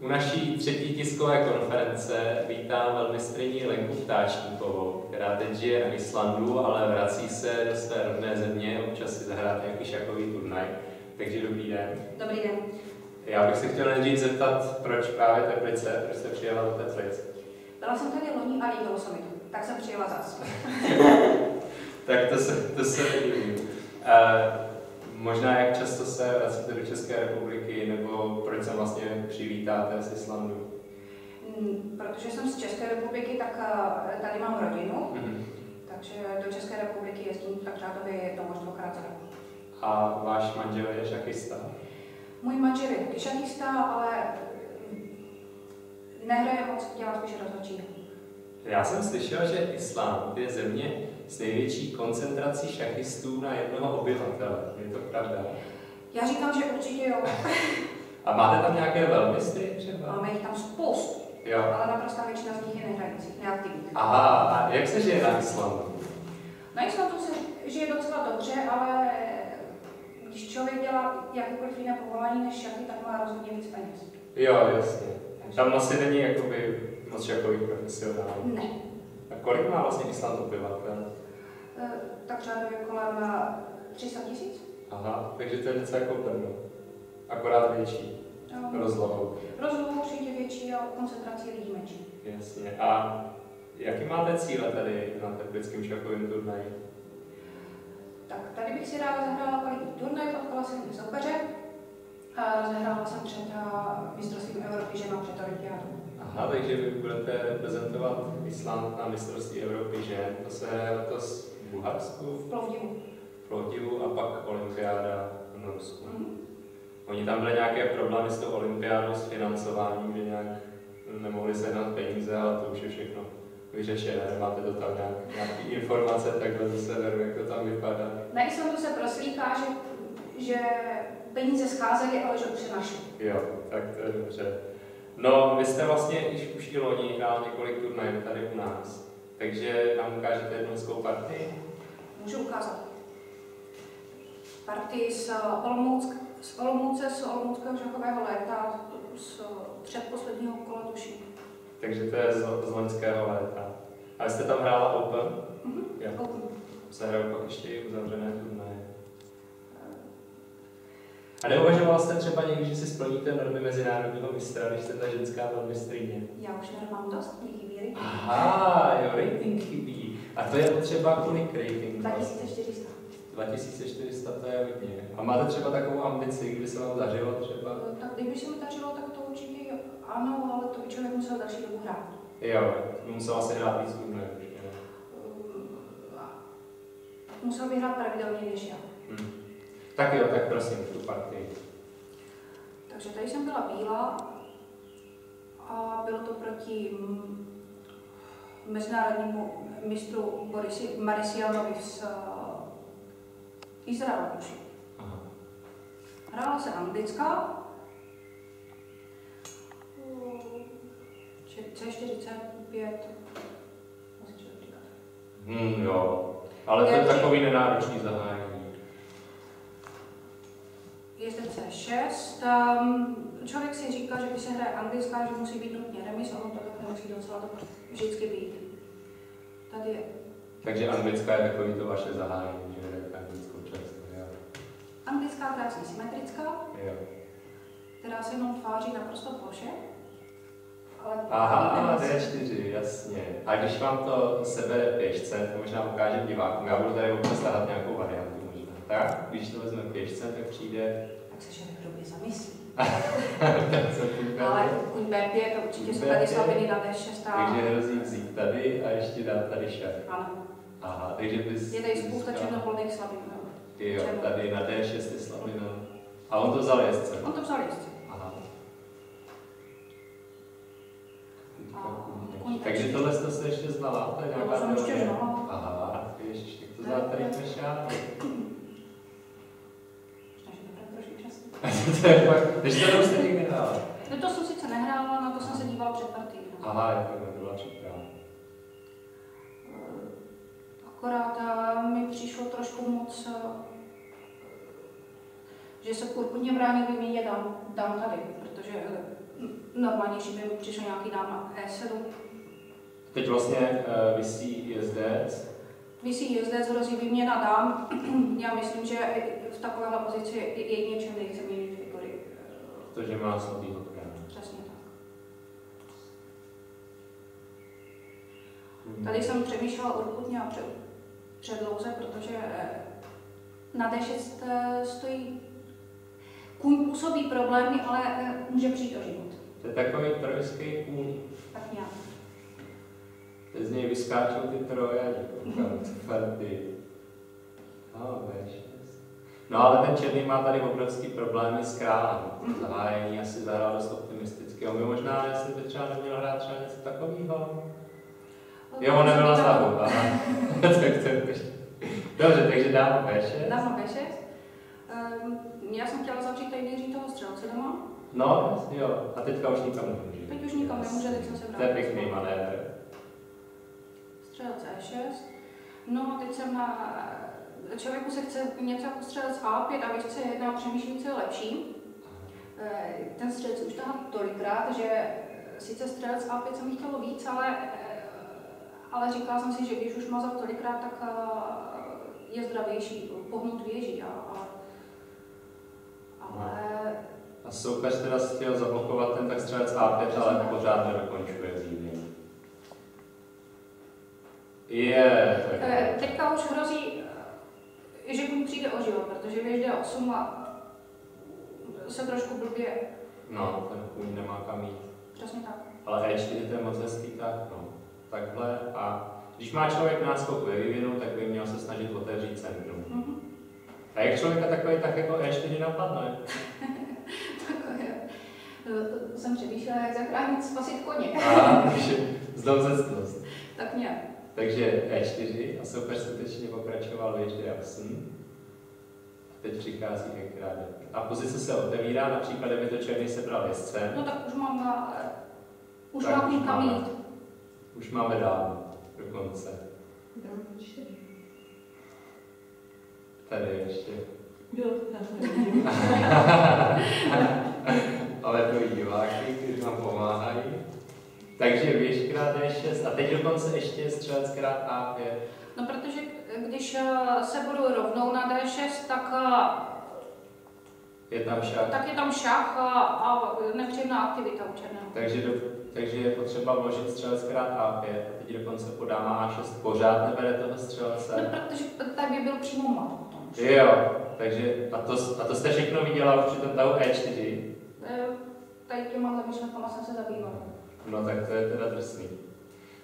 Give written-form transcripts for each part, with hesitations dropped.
U naší třetí tiskové konference vítám velmistryni Lenku Ptáčníkovou, která teď žije na Islandu, ale vrací se do své rodné země, občas si zahrát nějaký šachový turnaj. Takže dobrý den. Dobrý den. Já bych se chtěl nejdřív zeptat, proč právě Teplice, proč jste přijela do Teplic? Byla jsem tady loni a líbilo se mi to, tak jsem přijela zase. Tak to se nedivím. Možná jak často se vracíte do České republiky, nebo proč se vlastně přivítáte z Islandu? Protože jsem z České republiky, tak tady mám rodinu, takže do České republiky jezdím tak řádově jednou až dvakrát za rok. A váš manžel je šachista? Můj manžel je taky šachista, ale nehraje moc, dělá spíš rozhodčí. Já jsem slyšel, že Island je země s největší koncentrací šachistů na jednoho obyvatele. Je to pravda? Já říkám, že určitě jo. A máte tam nějaké velmistry třeba? Máme jich tam spoustu, Jo. ale naprostá většina z nich je nehrajících, neaktivních. Aha, a jak se žije na Islandu? Na Islandu se žije docela dobře, ale když člověk dělá jakékoliv jiné povolání než šachy, tak má rozhodně víc peněz. Jo, jasně. Tam asi není jakoby moc šachových profesionálů. Ne. A kolik má vlastně Island obyvatel? Tak řádově kolem 300 000. Aha, takže to je něco jako Brno. Akorát větší. Rozlohou. Rozlohou určitě větší a koncentrací lidí menší. Jasně. A jaký máte cíle tady na teplickém šachovém turnaji? Tak tady bych si ráda zahrála kvalitní turnaj, potkala jsem mě soupeře a rozehrála jsem před mistrovstvím Evropy, že mám před olympiádou. Aha, takže vy budete reprezentovat Island na mistrovství Evropy, že? To se hraje letos v Bulharsku? V Plovdivu. V Plovdivu a pak olympiáda v Norsku. Oni tam byly nějaké problémy s tou olympiádou, s financováním, že nějak nemohli sehnat peníze, ale to už je všechno vyřešené. Máte to tam nějaké informace takhle ze severu, jak to tam vypadá? Na Islandu se proslýchá, že peníze scházely, ale že už se našly. Jo, tak to je dobře. No, vy jste vlastně už i loni hrál několik turnajů tady u nás, takže nám ukážete jednu hezkou partii? Můžu ukázat. Partii z Olomouce, z Olomouckého šachového léta, z předposledního kola tuším. Takže to je z loňského léta. A vy jste tam hrála Open? Jo. Open. Se hrajou pak ještě i uzavřené turnaje. A neuvažovala jste třeba někdy, že si splníte normy mezinárodního mistra, když jste ta ženská velmistryně? Já už nemám dost, mě chybí rating. Aha, jo, rating chybí. A to je potřeba kolik rating? 2400. 2400, to je hodně. A máte třeba takovou ambici, kdyby se vám dařilo třeba? Tak kdyby se mi dařilo, tak to určitě jo. Ano, ale to by člověk musel další dobu hrát. Jo, musel asi hrát víc turnajů. Musel bych hrát pravidelně než já. Tak jo, tak prosím, tu partii. Takže tady jsem byla bílá a bylo to proti mezinárodnímu mistru Borisi Marisianovi z Izraele. Hrála se anglická. C45. Jo, ale to je takový nenáročný zahájení. Je zde C6. Člověk si říká, že když se hraje anglická, že musí být nutně remis, ono to tak nemusí docela to vždycky být. Tady je. Takže anglická je takový to vaše zahájení, že hrajete anglickou často, jo? Anglická krásně symetrická, Jo. která se jenom tváří naprosto ploše. Ale Aha, D4, jasně. A když vám to sebere pěšce, to možná ukážem divákům, já budu tady občas tahat nějakou variantu možná. Tak, když to vezme pěšce, tak přijde... Tak se člověk hrubě zamyslí. Ale kuň B5, to určitě jsou tady slabiny na D6. Takže hrozí vzít tady a ještě dát tady šach. Ano. Aha, takže bys... Je tady spousta černoplných slabin. Jo, tady na D6 je slabina. A on to vzal jezdce? On to vzal jezdce. Aha. Kuň Takže tohle jste ještě znala? To je nějaká jsem ještě znala. Aha, ježiš, tak to znala tady Kmešák. To je fakt, takže to jste nikdy nehrála? No to jsem sice nehrála, na to jsem se dívala před partií. Aha, jako nebyla připravena. Akorát mi přišlo trošku moc, že se urputně brání vyměnit dám tady, protože normálnější by mi přišel nějaký dám E7. Teď vlastně visí jezdec. Visí jezdec, hrozí výměna dám. Já myslím, že v takovéhle pozici je něčem nejchce měnit figury. Protože má slabýho krále. Přesně tak. Tady jsem přemýšlela urputně a předlouze, protože na D6 stojí kůň působí problémy, ale může přijít o život. To je takový trojský kůň. Tak nějak. Teď z něj vyskáčou ty trojani, tvrdý. No ale ten černý má tady obrovský problémy s králem. Zahájení asi zahrál dost optimisticky. On by možná, jestli by třeba neměl hrát třeba něco takového. Jo, on nebyl na stavu. Dobře, takže dáme B6. Dáme B6. Já jsem chtěla zavřít tady nejdřív toho střelce doma. No, jo. A teďka už nikam nemůže. Teď už nikam nemůže, teď jsem se vrátila. To je pěkný manévr. Střelec E6. No a teď jsem na... Člověku se chce něco jako střelec A5 a víš, co je jedna přemýšlím, co je lepší. Ten střelec už tahal tolikrát, že sice střelec A5 jsem chtělo víc, ale říkala jsem si, že když už mazal tolikrát, tak je zdravější pohnout věží. Ale... A soupeř teda si chtěl zablokovat ten tak střelec A5, ale pořád nedokončuje vývoj. Teďka už hrozí, že kůň přijde o život, protože věž D8 a se trošku blbě... No, ten kůň nemá kam jít. Přesně tak. Ale E4 to je moc hezký, tak no. Takhle a když má člověk náskok ve vývinu, tak by měl se snažit otevřít centrum. A jak člověka takový tak jako E4 napadne? Jsem přemýšlela, jak zachránit, spasit koně. Takže znouzectnost. Tak nějak. Takže E4 a soupeř skutečně pokračoval věž D8. A teď přichází ke králi. A pozice se otevírá, například kdyby to černý sebral jezdce. No tak už mám kam jít. Už máme dál, dokonce. Tady ještě. Ale to diváky, kteří vám pomáhají. Takže věž krát D6 a teď dokonce ještě střelec krát A5. No protože když se budu rovnou na D6, tak je tam šach. Tak je tam šach a nepříjemná aktivita u černého. Takže je potřeba vložit střelec krát A5 a teď dokonce podává A6, pořád nebere toho střelce. No, protože tady by byl přímo mat. Jo, takže a to jste všechno viděla už při tom tahu E4? Tady těma myšlenkama jsem se zabývala. No tak to je teda drsný.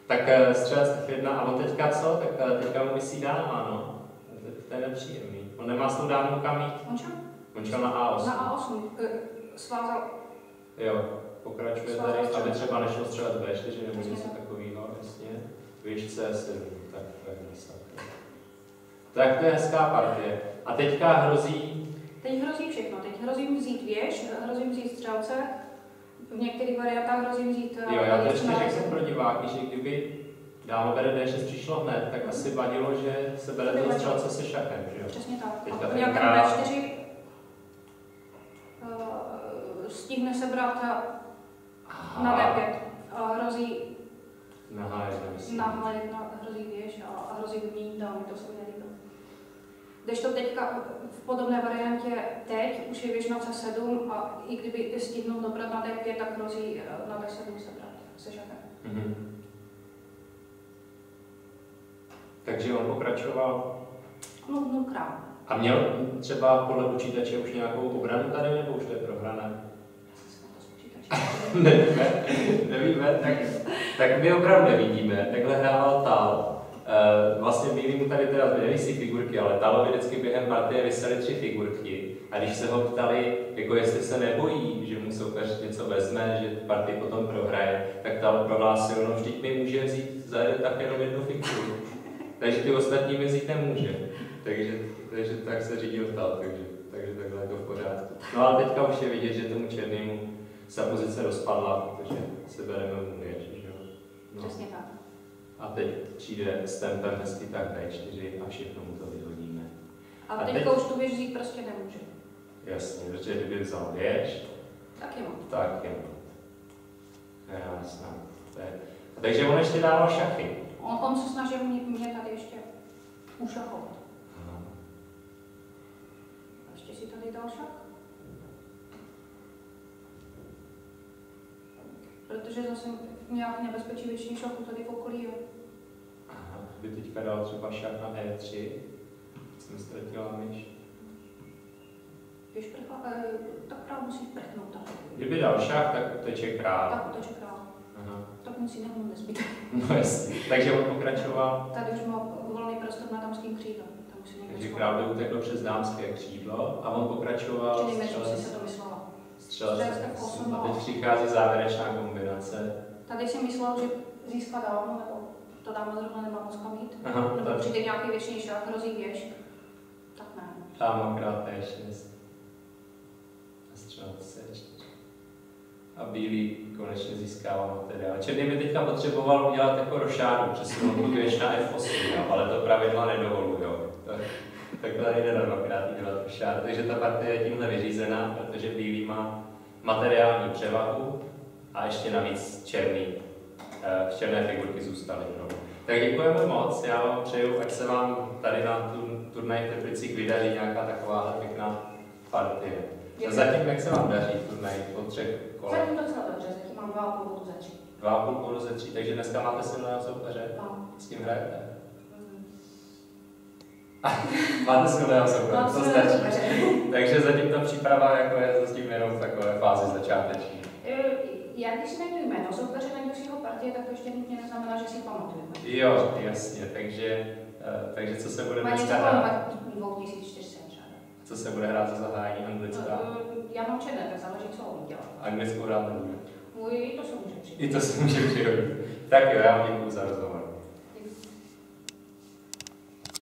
Tak střelec F1 a on teďka co? Tak teďka mu vysí dáma, no. To je nepříjemný. On nemá s tou dámou kam jít. On šel na A8. Na A8. Svázal. Jo, pokračuje tady, aby třeba nešel střelec B4 nebo něco takového, jasně. Věž C7, tak to je nesakra. Tak to je hezká partie. A teďka hrozí... Teď hrozí všechno. Teď hrozím vzít věž, hrozím vzít střelce. V některých variantách hrozím vzít... Jo, já to ještě řekl pro diváky, že kdyby dáma bere D6 přišlo hned, tak asi vadilo, že se bere toho střelce se šachem, že jo? Přesně tak. Teďka A nějakém B4 stihne sebrat na D5 a hrozí... Na H1, hrozí věž a hrozí vymění dámy, to se mi nelíbilo. Kdežto teďka v podobné variantě teď už je věž na C7 a i kdyby stihnul dobrat na D5, tak hrozí na D7 sebrat se šachem. Takže on pokračoval? No král. A měl třeba podle počítače už nějakou obranu tady, nebo už to je prohrané? Nevíme, tak my opravdu nevidíme. Takhle hrával Tal. Vlastně bílý mu tady teda nevisí figurky, ale Talovi vždycky během partie vysely 3 figurky. A když se ho ptali, jako jestli se nebojí, že mu soupeř něco vezme, že partii potom prohraje, tak Tal prohlásil, no vždyť mi může vzít za jeden tak jenom 1 figuru. Takže ty ostatní mi vzít nemůže. Takže tak se řídil Tal, takže takhle je to v pořádku. No ale teďka už je vidět, že tomu černému se pozice rozpadla, protože se bereme mu věž, že jo? No. Přesně tak. A teď přijde s tempem hezky tak D4 a všechno mu to vyhodíme. A teďka už tu věž vzít prostě nemůže. Jasně, protože kdyby vzal věž, tak je mat. Tak je mat. Jasná. Takže on ještě dával šachy. On se snažil mě tady ještě ušachovat. Ještě si tady dal šach. Protože zase nějak nebezpečí většině šachů tady v okolí je. Aha, by teďka dal třeba šach na E3. Jsem ztratila myš. Když tak právě musí prchnout tam. Kdyby dal šach, tak uteče král. Tak uteče král. Aha. Tak musí nemohu nezbyt. No jasně. Takže on pokračoval. Tady už má volný prostor na dámským křídlem. Takže král by utekl přes dámské křídlo a on pokračoval střelec F8 a teď přichází závěrečná kombinace. Tady si myslel, že získá dámu, nebo to dáma zrovna nemá moc kam jít. Aha, nebo přijde nějaký věčný šach, hrozí věž. Tak ne. Dáma krát E6. A střelec C4. A bílý konečně získává materiál. Černý by teďka potřeboval udělat jako rošádu, přesunout tu věž na F8, jo, ale to pravidla nedovolují. Takhle nejde na dvakrát dělat rošádu. Takže ta partie je tímhle vyřízená, protože bílý má materiální převahu a ještě navíc černé figurky zůstaly. No. Tak děkujeme moc, já vám přeju, ať se vám tady na turnaji v Teplicích vydaří nějaká taková pěkná partie. Zatím, jak se vám daří turnaj po 3 kolech? Zatím docela dobře, zatím mám 2,5 bodu ze 3. 2,5 bodu ze 3, takže dneska máte silného soupeře? Mám. S tím hrajete? Máte silného soupeře, to stačí. Takže zatím ta příprava jako je zatím jenom v takové fázi začáteční. Já když si najdu jméno soupeře, najdu si jeho partie, tak to ještě nutně neznamená, že si pamatujeme. Jo, jasně, takže co se bude dneska hrát? 2004 třeba. Co se bude hrát za zahájení anglická? Já mám černé, tak záleží, co on dělá. Anglickou hrát nebude. I to se může přihodit. I to se může přihodit. Tak jo, já vám děkuju za rozhovor.